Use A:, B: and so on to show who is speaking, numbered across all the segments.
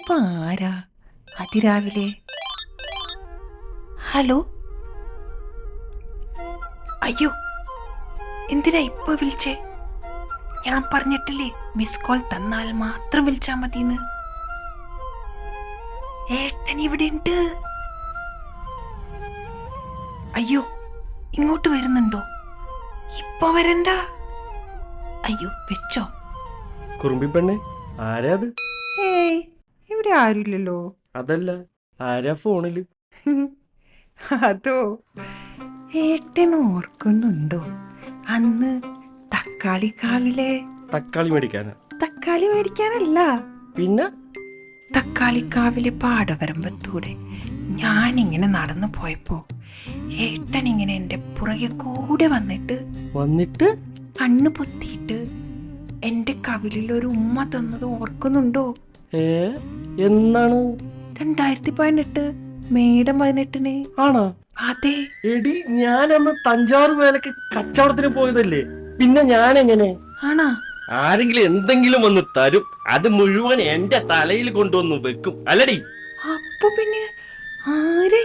A: ഇതിപ്പോ ആരാ അതിരാവിലെ? ഹലോ, അയ്യോ എന്തിനാ ഇപ്പൊ വിളിച്ചേ? ഞാൻ പറഞ്ഞിട്ടില്ലേ മിസ് കോൾ തന്നാൽ മാത്രം വിളിച്ചാ മതിന്ന്. ഏട്ടൻ ഇവിടെ ഉണ്ട്. അയ്യോ ഇങ്ങോട്ട് വരുന്നുണ്ടോ? ഇപ്പൊ വരണ്ട. അയ്യോ വെച്ചോ.
B: കുറുമ്പി പെണ്ണെ, ആരാ അത്?
A: ഏയ് ഇവിടെ ആരുമില്ലല്ലോ.
B: അതല്ല, ആരാ ഫോണില്?
A: അതോ, ഏട്ടൻ ഓർക്കുന്നുണ്ടോ അന്ന് തക്കാളിക്കാവിലെ?
B: തക്കാളി മേടിക്കാനാ?
A: തക്കാളി മേടിക്കാനല്ല,
B: പിന്നെ
A: തക്കാളിക്കാവിലെ പാടവരമ്പത്തൂടെ ഞാനിങ്ങനെ നടന്നു പോയപ്പോ ഏട്ടൻ ഇങ്ങനെ എന്റെ പുറകെ കൂടെ വന്നിട്ട് കണ്ണു പൊത്തിയിട്ട് എന്റെ കവിളിൽ ഒരു ഉമ്മ തന്നത് ഓർക്കുന്നുണ്ടോ?
B: എന്നാണ്?
A: 2018 മേടം 18.
B: ആണോ?
A: അതെ.
B: എടി, ഞാനന്ന് തഞ്ചാറ് വേലക്ക് കച്ചവടത്തിന് പോയതല്ലേ, പിന്നെ ഞാനെങ്ങനെ?
A: ആണോ?
B: ആരെങ്കിലും എന്തെങ്കിലും വന്ന് തരും, അത് മുഴുവൻ എന്റെ തലയിൽ കൊണ്ടുവന്ന് വെക്കും അല്ലടി?
A: അപ്പൊ പിന്നെ ആരാ?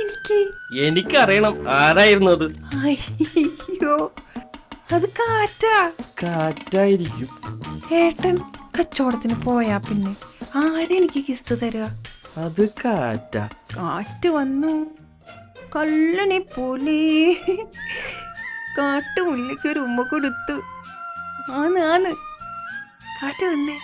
B: എനിക്കറിയണം ആരായിരുന്നു അത്.
A: അയ്യോ, അത്
B: കാറ്റായിരിക്കും.
A: ഏട്ടൻ കച്ചവടത്തിന് പോയാ പിന്നെ ആരെനിക്ക് കിസ് തരാ?
B: അത്
A: കാറ്റ് വന്നു കള്ളനെ പോലെ കാട്ടുമുള്ളിക്ക് ഒരു ഉമ്മ കൊടുത്തു. ആന്ന് കാറ്റ് തന്നെ.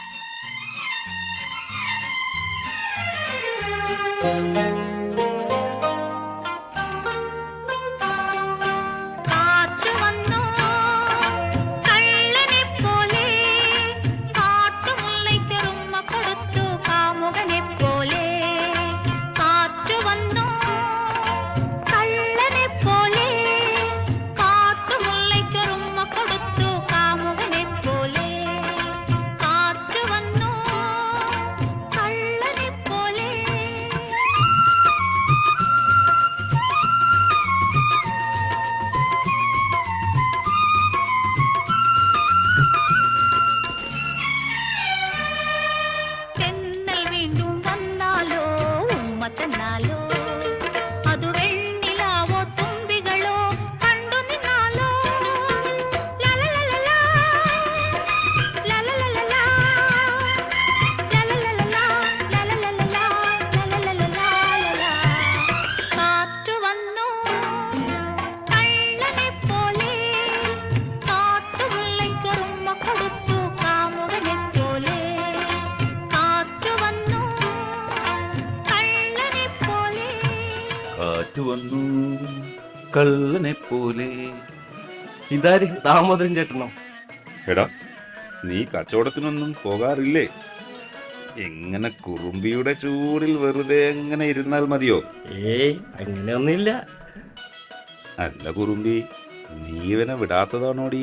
C: വന്നു കള്ളനെ പോലെ.
B: ഇതാര്? ദാമോദരൻ ചേട്ടനോ?
C: എടാ, നീ കച്ചവടത്തിനൊന്നും പോകാറില്ലേ? എങ്ങനെ കുറുമ്പിയുടെ ചൂടിൽ വെറുതെ എങ്ങനെ ഇരുന്നാൽ മതിയോ?
B: അങ്ങനെയൊന്നുമില്ല.
C: അല്ല കുറുമ്പി, നീ ഇവനെ വിടാത്തതാണോടി?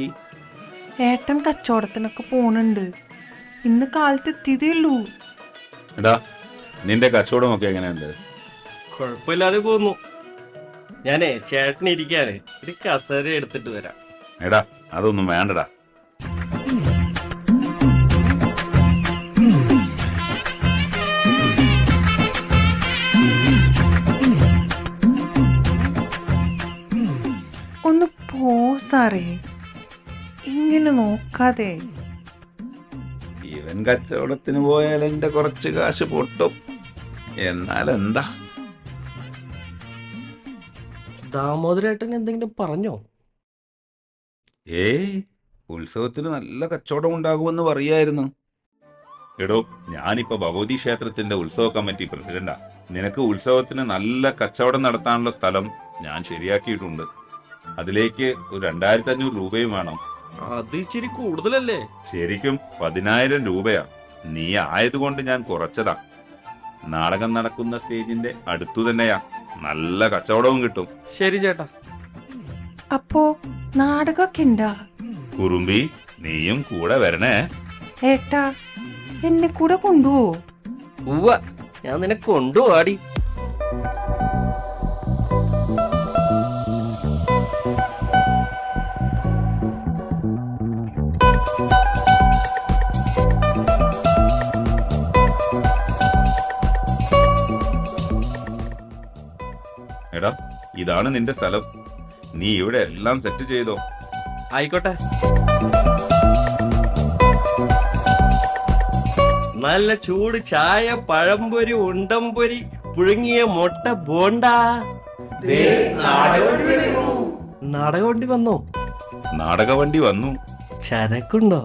A: ഏട്ടൻ കച്ചവടത്തിനൊക്കെ പോണുണ്ട്, ഇന്ന് കാലത്ത് എത്തിയതേയുള്ളൂ.
C: എടാ, നിന്റെ കച്ചവടമൊക്കെ എങ്ങനെയുണ്ട്?
B: കുഴപ്പമില്ലാതെ പോകുന്നു. ഞാനേ ചേട്ടൻ ഇരിക്കാനേ ഒരു കസേര എടുത്തിട്ട് വരാം.
C: എടാ, അതൊന്നും വേണ്ടടാ.
A: ഒന്ന് പോ സാറേ, ഇങ്ങനെ നോക്കാതെ.
C: ഇവൻ കച്ചവടത്തിന് പോയാൽ എന്റെ കുറച്ച് കാശ് പൊട്ടും. എന്നാൽ എന്താ?
B: ദാമോദരേട്ടൻ എന്തെങ്കിലും പറഞ്ഞോ?
C: ഉത്സവത്തിന് നല്ല കച്ചവടം ഉണ്ടാകുമെന്ന് പറയായിരുന്നു. എടോ, ഞാനിപ്പോ ഭഗവതി ക്ഷേത്രത്തിന്റെ ഉത്സവ കമ്മിറ്റി പ്രസിഡന്റാ. നിനക്ക് ഉത്സവത്തിന് നല്ല കച്ചവടം നടത്താനുള്ള സ്ഥലം ഞാൻ ശരിയാക്കിയിട്ടുണ്ട്. അതിലേക്ക് ഒരു 2500 രൂപയും വേണം.
B: അത് ഇച്ചിരി കൂടുതലല്ലേ?
C: ശരിക്കും 10,000 രൂപയാ. നീ ആയതുകൊണ്ട് ഞാൻ കുറച്ചതാ. നാടകം നടക്കുന്ന സ്റ്റേജിന്റെ അടുത്തു തന്നെയാ. നല്ല കച്ചവടവും കിട്ടും.
B: ശരി ചേട്ടാ.
A: അപ്പോ നാടകമൊക്കെ ഉണ്ടാ?
C: കുറുമ്പി, നീയും കൂടെ വരണേ.
A: ഏട്ടാ, എന്നെ കൂടെ കൊണ്ടുപോവോ?
B: ഉവ്വ, ഞാൻ നിന്നെ കൊണ്ടുപോവാടി.
C: ഇതാണ് നിന്റെ സ്ഥലം. നീ ഇവിടെ എല്ലാം സെറ്റ് ചെയ്തോ.
B: ആയിക്കോട്ടെ. നല്ല ചൂട് ചായ, പഴംപൊരി, ഉണ്ടംപൊരി, പുഴുങ്ങിയ മുട്ട, ബോണ്ട. നാടകവണ്ടി വന്നോ?
C: നാടകവണ്ടി വന്നു.
B: ചരക്കുണ്ടോ?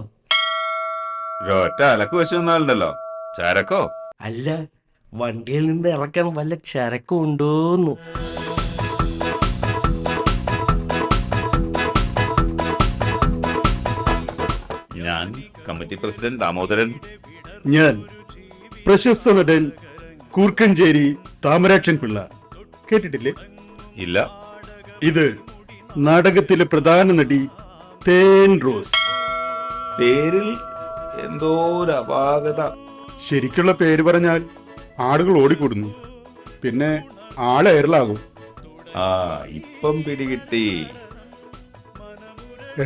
C: ഒറ്റ അലക്ക് വെച്ച് വന്നാലുണ്ടല്ലോ. ചരക്കോ?
B: അല്ല, വണ്ടിയിൽ നിന്ന് ഇറക്കാൻ വല്ല ചരക്കും ഉണ്ടോന്നു.
C: ഞാൻ കമ്മിറ്റി പ്രസിഡന്റ് ദാമോദരൻ.
D: ഞാൻ പ്രശസ്ത നടൻ കൂർക്കഞ്ചേരി താമരാക്ഷൻ പിള്ള. കേട്ടിട്ടില്ലേ?
C: ഇല്ല.
D: ഇത് നാടകത്തിലെ പ്രധാന നടി തേൻ റോസ്.
C: പേരിൽ എന്തോ ഒരു അപാകത.
D: ശരിക്കുള്ള പേര് പറഞ്ഞാൽ ആളുകൾ ഓടിക്കൂടുന്നു, പിന്നെ ആള് എയറിലാകും.
C: ആ, ഇപ്പം പിടികിട്ടി.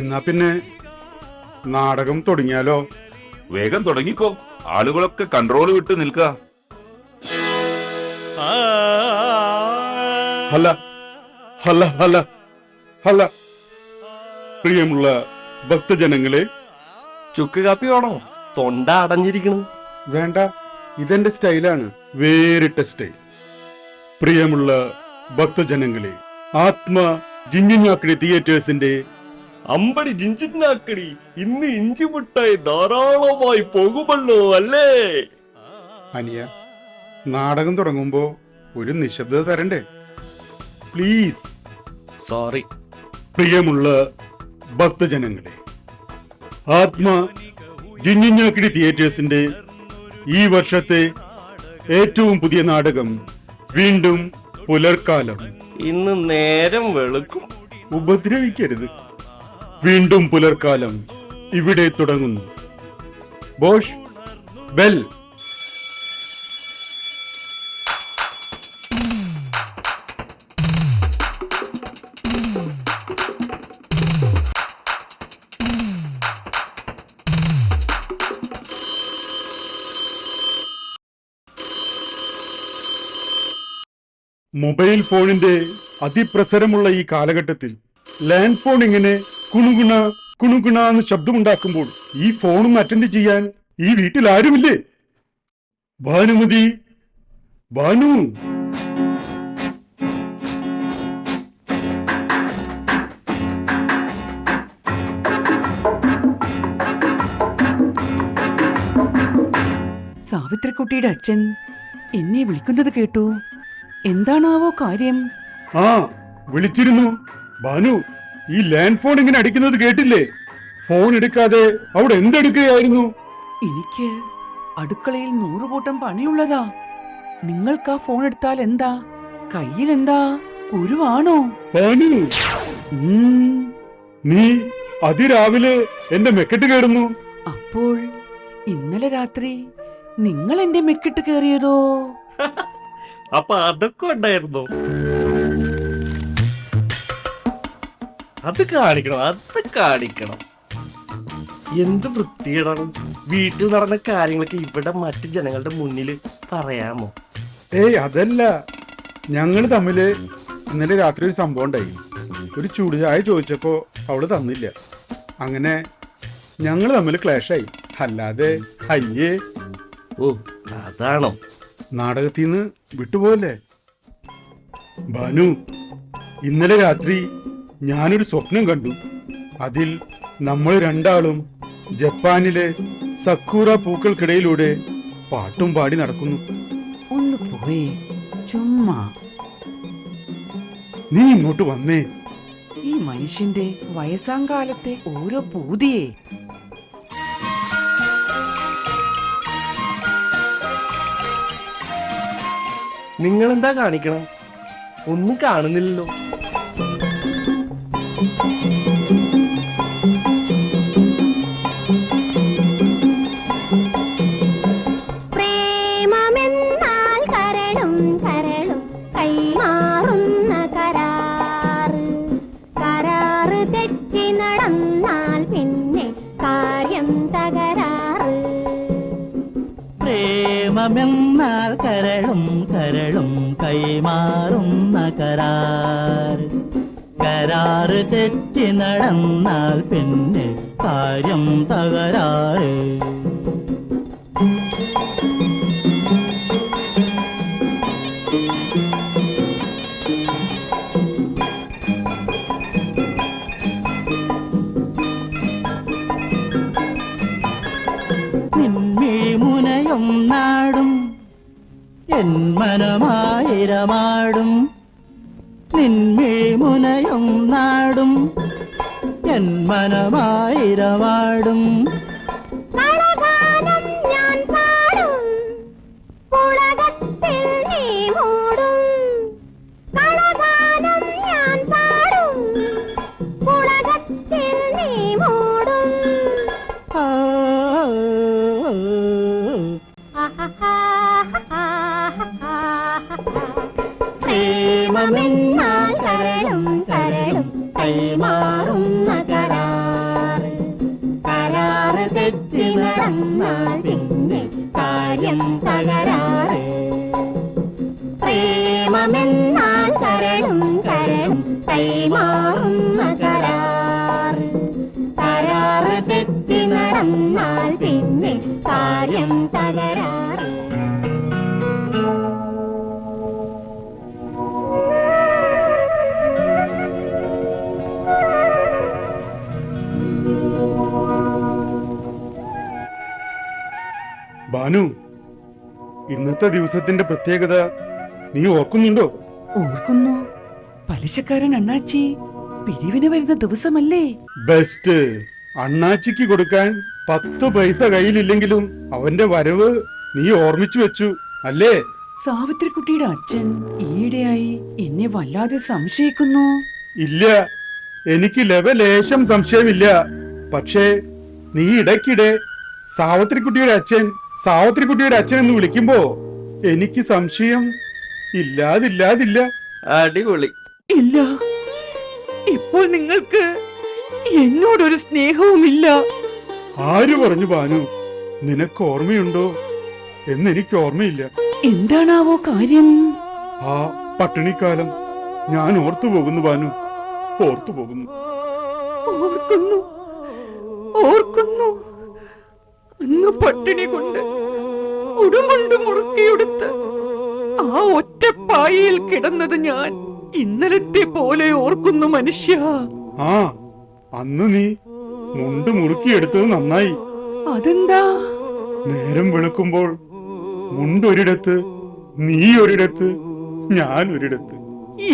D: എന്നാ പിന്നെ നാടകം തുടങ്ങിയാലോ?
C: വേഗം തുടങ്ങിക്കോ. ആളുകളൊക്കെ കൺട്രോൾ വിട്ട് നിൽക്കുക.
D: ഹല ഹല ഹല ഹല. പ്രിയമുള്ള ഭക്തജനങ്ങളെ,
B: ചുക്ക് കാപ്പി വേണോ? തൊണ്ട അടഞ്ഞിരിക്കണ്.
D: വേണ്ട, ഇതെന്റെ സ്റ്റൈലാണ്, വേറിട്ട സ്റ്റൈൽ. പ്രിയമുള്ള ഭക്തജനങ്ങളെ, ആത്മ ജിഞ്ഞുഞ്ഞാക്കിടി തിയേറ്റേഴ്സിന്റെ
B: അമ്പടി ജിഞ്ചിനാക്കടി ഇന്ന് ഇഞ്ചിമുട്ടായി ധാരാളമായി പോകുമല്ലോ അല്ലേ?
D: അനിയ, നാടകം തുടങ്ങുമ്പോ ഒരു നിശബ്ദത തരണ്ടേ? പ്ലീസ്.
B: സോറി.
D: പ്രിയമുള്ള ഭക്തജനങ്ങളെ, ആത്മ ജിഞ്ഞിഞ്ഞാക്കിടി തിയേറ്റേഴ്സിന്റെ ഈ വർഷത്തെ ഏറ്റവും പുതിയ നാടകം വീണ്ടും പുലർക്കാലം.
B: ഇന്ന് നേരം വെളുക്കും.
D: ഉപദ്രവിക്കരുത്. വീണ്ടും പുലർക്കാലം ഇവിടെ തുടങ്ങുന്നു. Bosch, bell. മൊബൈൽ ഫോണിന്റെ അതിപ്രസരമുള്ള ഈ കാലഘട്ടത്തിൽ ലാൻഡ് ഫോൺ ഇങ്ങനെ കുണുകുണ കുണുകുണ എന്ന് ശബ്ദമുണ്ടാക്കുമ്പോൾ ഈ ഫോണും അറ്റൻഡ് ചെയ്യാൻ ഈ വീട്ടിൽ ആരുമില്ലേ? ഭാനുമതി, ഭാനു.
E: സാവിത്രിക്കുട്ടിയുടെ അച്ഛൻ എന്നെ വിളിക്കുന്നത് കേട്ടു. എന്താണാവോ കാര്യം?
D: ആ, വിളിച്ചിരുന്നു. ഭാനു, ഈ ലാൻഡ് ഫോൺ ഇങ്ങനെ അടിക്കുന്നത് കേട്ടില്ലേ? ഫോൺ എടുക്കാതെ അവിടെ എന്തെടുക്കുകയായിരുന്നു?
E: എനിക്ക് അടുക്കളയിൽ 100 കൂട്ടം പണിയുള്ളതാ. നിങ്ങൾക്ക് ആ ഫോൺ എടുത്താൽ എന്താ? കയ്യിലെന്താ, കുരുവാണോ?
D: ഭാനു, നീ അതിരാവിലെ എന്റെ മെക്കെട്ട് കയറുന്നു.
E: അപ്പോൾ ഇന്നലെ രാത്രി നിങ്ങൾ എന്റെ മെക്കിട്ട് കയറിയതോ?
B: അപ്പൊ അതൊക്കെ ഉണ്ടായിരുന്നു. അത് കാണിക്കണം, അത് കാണിക്കണം. എന്ത് വൃത്തിയിടാണ്. വീട്ടിൽ നടന്ന കാര്യങ്ങളൊക്കെ ഇവിടെ മറ്റു ജനങ്ങളുടെ മുന്നിൽ പറയാമോ?
D: ഏയ്, അതല്ല. ഞങ്ങൾ തമ്മില് ഇന്നലെ രാത്രി ഒരു സംഭവം ഉണ്ടായി. ഒരു ചൂട് ചായ ചോദിച്ചപ്പോ അവള് തന്നില്ല. അങ്ങനെ ഞങ്ങൾ തമ്മിൽ ക്ലാഷായി. അല്ലാതെ അയ്യേ.
B: ഓ, അതാണോ?
D: നാടകത്തിൽ നിന്ന് വിട്ടുപോയല്ലേ? ഭാനു, ഇന്നലെ രാത്രി ഞാനൊരു സ്വപ്നം കണ്ടു. അതിൽ നമ്മൾ രണ്ടാളും ജപ്പാനിലെ സക്കൂറ പൂക്കൾക്കിടയിലൂടെ പാട്ടും പാടി നടക്കുന്നു.
E: ഒന്ന് പോയേ, ചുമ്മാ.
D: നീ ഇങ്ങോട്ട് വന്നേ.
E: ഈ മനുഷ്യന്റെ വയസ്സാങ്കാലത്തെ ഓരോ പൂതിയേ.
B: നിങ്ങളെന്താ കാണിക്കണം? ഒന്നും കാണുന്നില്ലല്ലോ.
F: പ്രേമമെന്നാൽ കരളും കരളും കൈമാറുന്ന കരാറ്. കരാറ് തെറ്റി നടന്നാൽ പിന്നെ കാര്യം തകരാറ്.
G: പ്രേമമെന്നാൽ കരളും കരളും കൈമാറുന്ന കരാറ്. കരാറ് തെറ്റി നടന്നാൽ പിന്നെ കാര്യം തകരാറ്. നിൻമിഴിമുനയും നാടും എൻ മനമായിരമാടും. നിൻമിഴിമുനയും നാടും എൻ മനമായിരമാടും.
F: കളഗാനം ഞാൻ പാടും പുളകത്തിൽ നീ മൂടും. കളഗാനം ഞാൻ പാടും പുളകത്തിൽ നീ മൂടും. പ്രേമമെന്നാൽ കരളും കരളും കൈമാറുന്ന കരാറ്. കരാറ് തെറ്റി നടന്നാൽ പിന്നെ കാര്യം തകരാറ്. പ്രേമമെന്നാൽ കരളും കരളും കൈമാറുന്ന കരാറ്. കരാറ് തെറ്റി നടന്നാൽ പിന്നെ കാര്യം തകരാറ്.
D: ബാനു, ഇന്നത്തെ ദിവസത്തിന്റെ പ്രത്യേകത നീ ഓർക്കുന്നുണ്ടോ?
E: ഓർക്കുന്നു. പലിശക്കാരൻ അണ്ണാച്ചി പിരിവിന് വരുന്ന ദിവസമല്ലേ?
D: ബെസ്റ്റ്. അണ്ണാച്ചിക്ക് കൊടുക്കാൻ 10 പൈസ കയ്യിലില്ലെങ്കിലും അവന്റെ വരവ് നീ ഓർമ്മിച്ചു വെച്ചു അല്ലേ?
E: സാവിത്രിക്കുട്ടിയുടെ അച്ഛൻ ഈയിടെയായി എന്നെ വല്ലാതെ സംശയിക്കുന്നു.
D: ഇല്ല, എനിക്ക് ലേശം സംശയമില്ല. പക്ഷേ നീ ഇടയ്ക്കിടെ സാവിത്രിക്കുട്ടിയുടെ അച്ഛൻ എന്ന് വിളിക്കുമ്പോ എനിക്ക് സംശയം ഇല്ലാതില്ല.
B: അടിപൊളി.
E: ഇല്ല, ഇപ്പോൾ നിങ്ങൾക്ക് എന്നോടൊരു സ്നേഹവുമില്ല.
D: ആര് പറഞ്ഞു ബാനു? നിനക്ക് ഓർമ്മയുണ്ടോ എന്നെനിക്ക് ഓർമ്മയില്ല.
E: എന്താണാവോ കാര്യം?
D: ആ പട്ടിണിക്കാലം ഞാൻ ഓർത്തു പോകുന്നു ബാനു, ഓർത്തു പോകുന്നു.
E: ഓർക്കുന്നു. അന്ന് പട്ടിണി കൊണ്ട് ഉടുമുണ്ട് മുറുക്കിയെടുത്ത് ആ ഒറ്റപ്പായയിൽ കിടന്നത് ഞാൻ ഇന്നലത്തെ പോലെ ഓർക്കുന്നു മനുഷ്യ.
D: ആ, അന്ന് നീ മുണ്ട് മുറുക്കിയെടുത്തത് നന്നായി.
E: അതെന്താ?
D: നേരം വെളുക്കുമ്പോൾ മുണ്ടൊരിടത്ത്, നീ ഒരിടത്ത്, ഞാൻ ഒരിടത്ത്.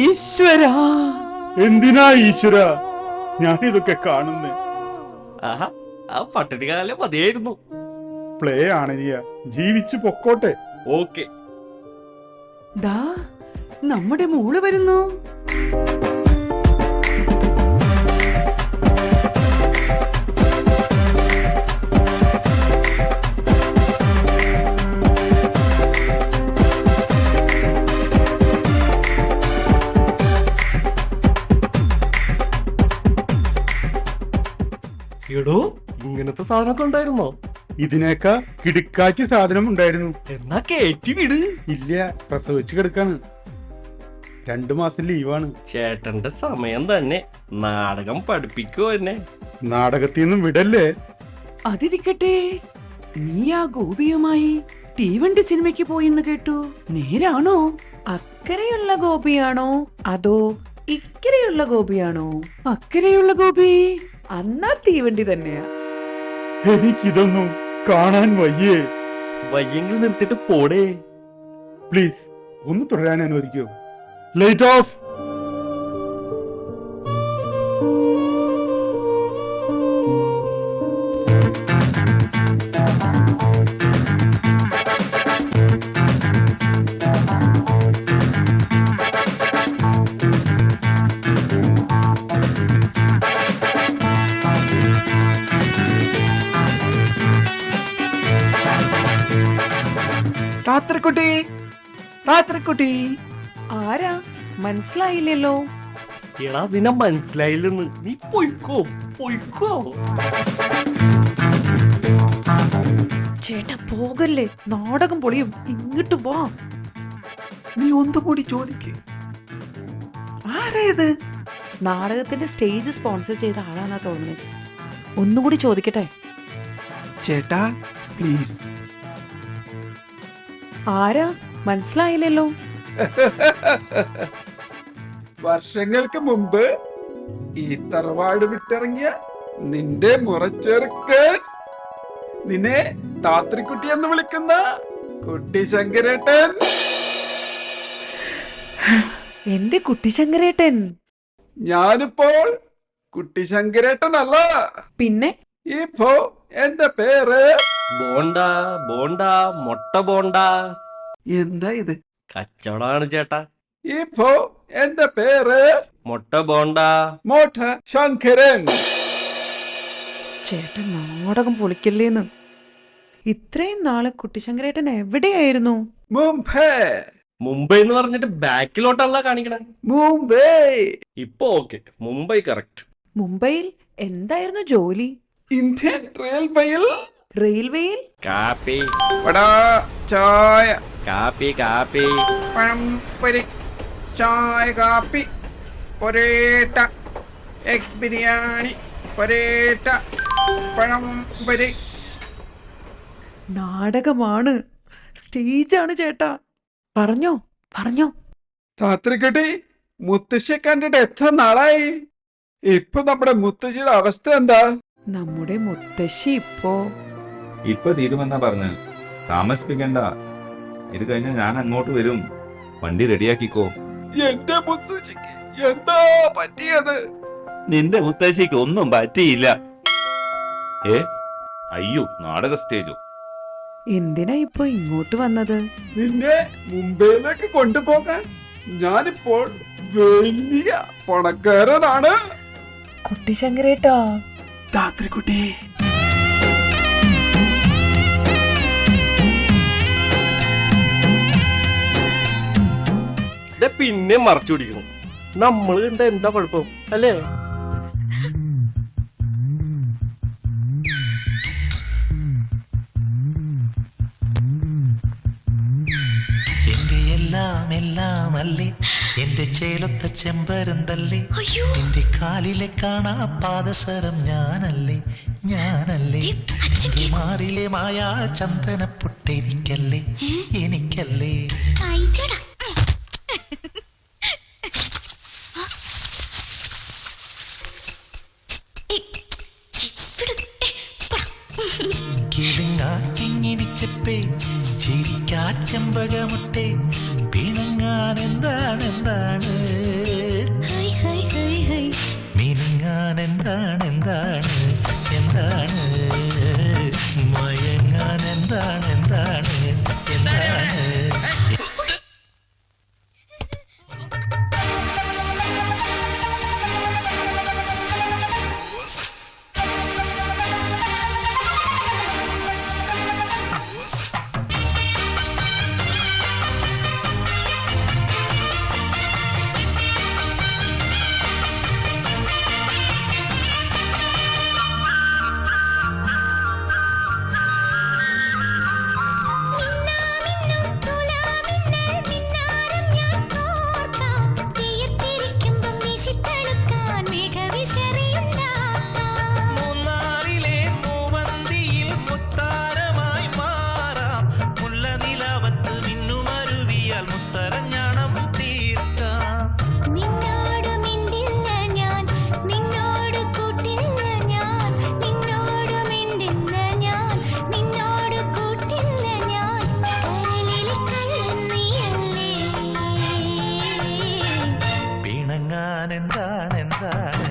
E: ഈശ്വരാ!
D: എന്തിനാ ഈശ്വര ഞാനിതൊക്കെ കാണുന്നേ?
B: ആഹാ, ആ പട്ടിണിക്കാലം മതിയായിരുന്നു.
D: പ്ലേ ആണനിയ, ജീവിച്ചു പൊക്കോട്ടെ.
B: ഓക്കെ.
E: ദാ നമ്മുടെ മോള് വരുന്നു.
B: എടോ, ഇങ്ങനത്തെ സാധനമൊക്കെ ഉണ്ടായിരുന്നോ?
D: ഇതിനേക്കാ കിടുക്കാച്ചി സാധനം ഉണ്ടായിരുന്നു.
B: എന്നാ കേറ്റി വിട്.
D: ഇല്ല, പ്രസവിച്ച് കിടക്കാണ്. 2 മാസം ലീവാണ്.
B: ചേട്ടന്റെ സമയം തന്നെ. നാടകം പഠിപ്പിക്കോ എന്നെ?
D: നാടകത്തിൽ നിന്നും വിടല്ലേ.
E: അതിരിക്കട്ടെ, നീ ആ ഗോപിയുമായി തീവണ്ടി സിനിമയ്ക്ക് പോയിന്ന് കേട്ടു. നേരാണോ? അക്കരെയുള്ള ഗോപിയാണോ അതോ ഇക്കരെയുള്ള ഗോപിയാണോ? അക്കരെയുള്ള ഗോപി. അന്നാ തീവണ്ടി തന്നെയാ.
D: എനിക്കിതൊന്നും കാണാൻ വയ്യേ.
B: വയ്യെങ്കിൽ നിർത്തിട്ട് പോടേ.
D: പ്ലീസ് ഒന്ന് തുടരാൻ അനുവദിക്കോ? Light of.
E: താത്രക്കുട്ടി. ആരാ? മനസ്സിലായില്ലല്ലോ.
B: എടാ, നിന്നെ മനസ്സിലായില്ലെന്ന്. നീ പൊയ്ക്കോ.
A: ചേട്ടാ പോകല്ലേ, നാടകം പൊളിയും. ഇങ്ങോട്ട് വാ. നീ ഒന്നുകൂടി ചോദിക്ക്. ആരാ ഇത്?
E: നാടകത്തിന്റെ സ്റ്റേജ് സ്പോൺസർ ചെയ്ത ആളാന്നാ തോന്നുന്നത്. ഒന്നുകൂടി ചോദിക്കട്ടെ.
A: ചേട്ടാ പ്ലീസ്.
E: ആരാ? മനസ്സിലായില്ലല്ലോ.
D: വർഷങ്ങൾക്ക് മുമ്പ് ഈ തറവാട് വിട്ടിറങ്ങിയ നിന്റെ മുറച്ചെറുക്കൻ, നിന്നെ താത്രിക്കുട്ടി എന്ന് വിളിക്കുന്ന കുട്ടി ശങ്കരേട്ടൻ.
E: എന്റെ കുട്ടി ശങ്കരേട്ടൻ.
D: ഞാനിപ്പോൾ കുട്ടി ശങ്കരേട്ടൻ അല്ല.
E: പിന്നെ
D: ഇപ്പോ എന്റെ പേര്
B: ബോണ്ട ബോണ്ട മൊട്ട ബോണ്ട.
A: എന്താ ഇത്?
B: കച്ചവടാണ് ചേട്ടാ.
D: ഇപ്പോ എന്റെ പേര്
B: മൊട്ട ബോണ്ട.
D: മോട്ട ശങ്കരൻ.
E: ചേട്ടൻ നാടകം പൊളിക്കല്ലേന്ന്. ഇത്രയും നാളെ കുട്ടിശങ്കരേട്ടൻ എവിടെയായിരുന്നു?
D: മുംബൈ.
B: മുംബൈ എന്ന് പറഞ്ഞിട്ട് ബാക്കിലോട്ടല്ല കാണിക്കണേ.
D: മുംബൈ.
B: ഇപ്പൊ ഓക്കെ, മുംബൈ കറക്റ്റ്.
E: മുംബൈയിൽ എന്തായിരുന്നു ജോലി?
D: ഇന്ത്യൻ റെയിൽവേയിൽ.
E: റെയിൽവേയിൽ?
B: കാപ്പി
D: വടാ, ചായ,
B: കാപ്പി കാപ്പി.
D: പഴം പൊരി, ചായ, കാപ്പി, പൊരേട്ട, എഗ് ബിരിയാണി, പൊരേട്ട, പഴം പൊരി.
E: നാടകമാണ്, സ്റ്റേജാണ് ചേട്ടാ. പറഞ്ഞോ പറഞ്ഞോ.
D: താത്രിക്കുട്ടി, മുത്തശ്ശിയെ കണ്ടിട്ട് എത്ര നാളായി? ഇപ്പൊ നമ്മുടെ മുത്തശ്ശിയുടെ അവസ്ഥ എന്താ?
E: നമ്മുടെ മുത്തശ്ശി
C: ഇപ്പൊ തീരുമെന്നാ പറഞ്ഞ്. താമസിപ്പിക്കണ്ട, ഇത് കഴിഞ്ഞാൽ ഞാൻ അങ്ങോട്ട് വരും. വണ്ടി റെഡിയാക്കിക്കോ.
D: എന്റെ മുത്തശ്ശിക്ക് എന്താ പറ്റിയത്?
C: നിന്റെ മുത്തശ്ശിക്ക് ഒന്നും പറ്റിയില്ല. അയ്യോ, നാടക സ്റ്റേജോ?
E: എന്തിനാ ഇപ്പൊ ഇങ്ങോട്ട് വന്നത്?
D: നിന്നെ മുംബൈയിലേക്ക് കൊണ്ടുപോകാൻ. ഞാനിപ്പോൾ വലിയ പണക്കാരനാണ്.
E: കുട്ടിശങ്കരേട്ടാ.
A: താത്രിക്കുട്ടി.
B: പിന്നെ മറച്ചു പിടിക്കണം. നമ്മൾ കണ്ട എന്താ കുഴപ്പം അല്ലേ?
H: എല്ലാം അല്ലേ എന്റെ ചേലൊത്ത ചെമ്പരുന്തല്ലേ, എന്റെ കാലിലെ കാണാ പാദസരം ഞാനല്ലേ എന്റെ മാറിലെ മായാ ചന്ദനപ്പൊട്ടെനിക്കല്ലേ എനിക്കല്ലേ. കിളിങ്ങാക്കിങ്ങിണിച്ചപ്പേ ചിരിക്കാ ചെമ്പകമുട്ടേ, പിണങ്ങാൻ എന്താണ് മിനുങ്ങാൻ എന്താണ് മയങ്ങാൻ എന്താണ്.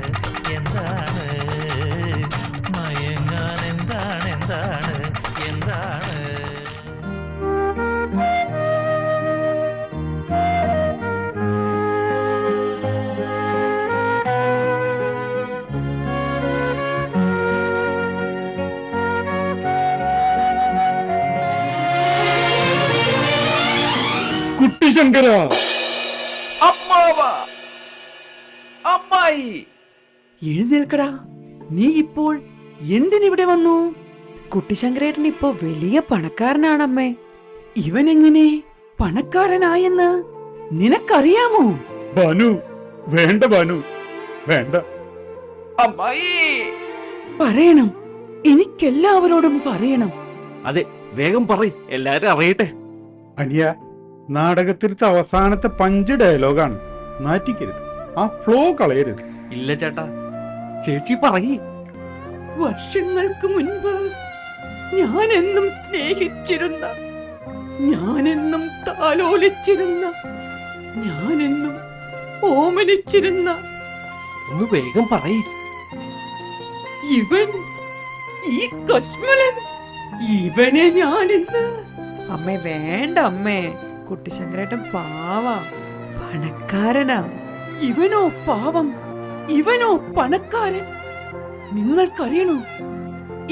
H: എന്താണ് മയങ്ങാൻ എന്താണ്.
D: കുട്ടിശങ്കര, അമ്മാവ, അമ്മായി.
E: എഴുന്നേൽക്കടാ. നീ ഇപ്പോൾ എന്തിനിവിടെ വന്നു? കുട്ടിശങ്കരേട്ടൻ ഇപ്പോ വലിയ പണക്കാരനാണമ്മേ. ഇവൻ എങ്ങനെ? പണക്കാരനായെന്ന് നിനക്കറിയാമോ?
D: ഭാനു, വേണ്ട ഭാനു, വേണ്ട.
B: അമ്മായി.
E: പറയണം, എനിക്കെല്ലാവരോടും പറയണം.
B: അതെ, വേഗം പറയ്, എല്ലാരും അറിയട്ടെ.
D: അനിയ, നാടകത്തിലത്തെ അവസാനത്തെ 5 ഡയലോഗാണ്. നാറ്റിക്കരുത്, ആ ഫ്ലോ കളയരുത്.
B: ഇല്ല ചേട്ടാ, ചേച്ചി പറയ്.
E: വർഷങ്ങൾക്ക് മുൻപ് ഞാനെന്നും സ്നേഹിച്ചിരുന്ന, ഞാനെന്നും താലോലിച്ചിരുന്ന, ഞാനെന്നും ഓമനിച്ചിരുന്ന
B: ഒന്ന് വേഗം പറയ്.
E: ഇവൻ, ഈ കശ്മലൻ, ഇവനെ ഞാനിന്ന്. അമ്മേ വേണ്ട അമ്മേ, കുട്ടിശങ്കരേട്ടൻ പാവാ, പണക്കാരനാ. ഇവനോ പാവം, ഇവനോ പണക്കാരൻ. നിങ്ങൾക്കറിയണോ,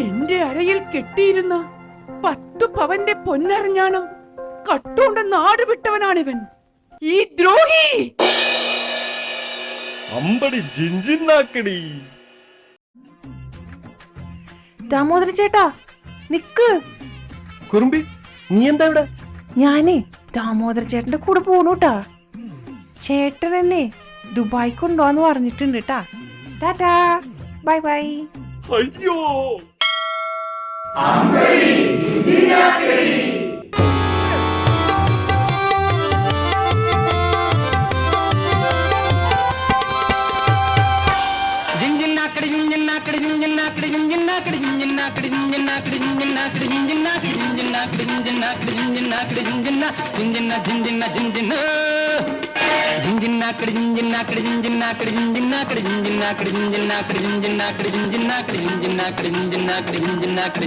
E: എന്റെ അരയിൽ കെട്ടിയിരുന്ന 10 പവന്റെ പൊന്നരഞ്ഞാണം കട്ടുകൊണ്ട് നാട് വിട്ടവനാണിവൻ, ഈ ദ്രോഹി.
B: അമ്പടി ജിഞ്ചിന്നാക്കടി.
A: ദാമോദര ചേട്ടാ, നിക്ക്.
B: കുറുമ്പി, നീ എന്താ ഇവിടെ?
A: ഞാനേ ദാമോദര ചേട്ടന്റെ കൂടെ പോണൂട്ടാ. ചേട്ടൻ എന്നെ ദുബായ് കൊണ്ടുപോവാന്ന് പറഞ്ഞിട്ടുണ്ട് ട്ടാ. Tata, bye bye.
B: അയ്യോ,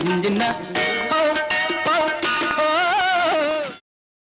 G: ജിഞ്ചിന്ന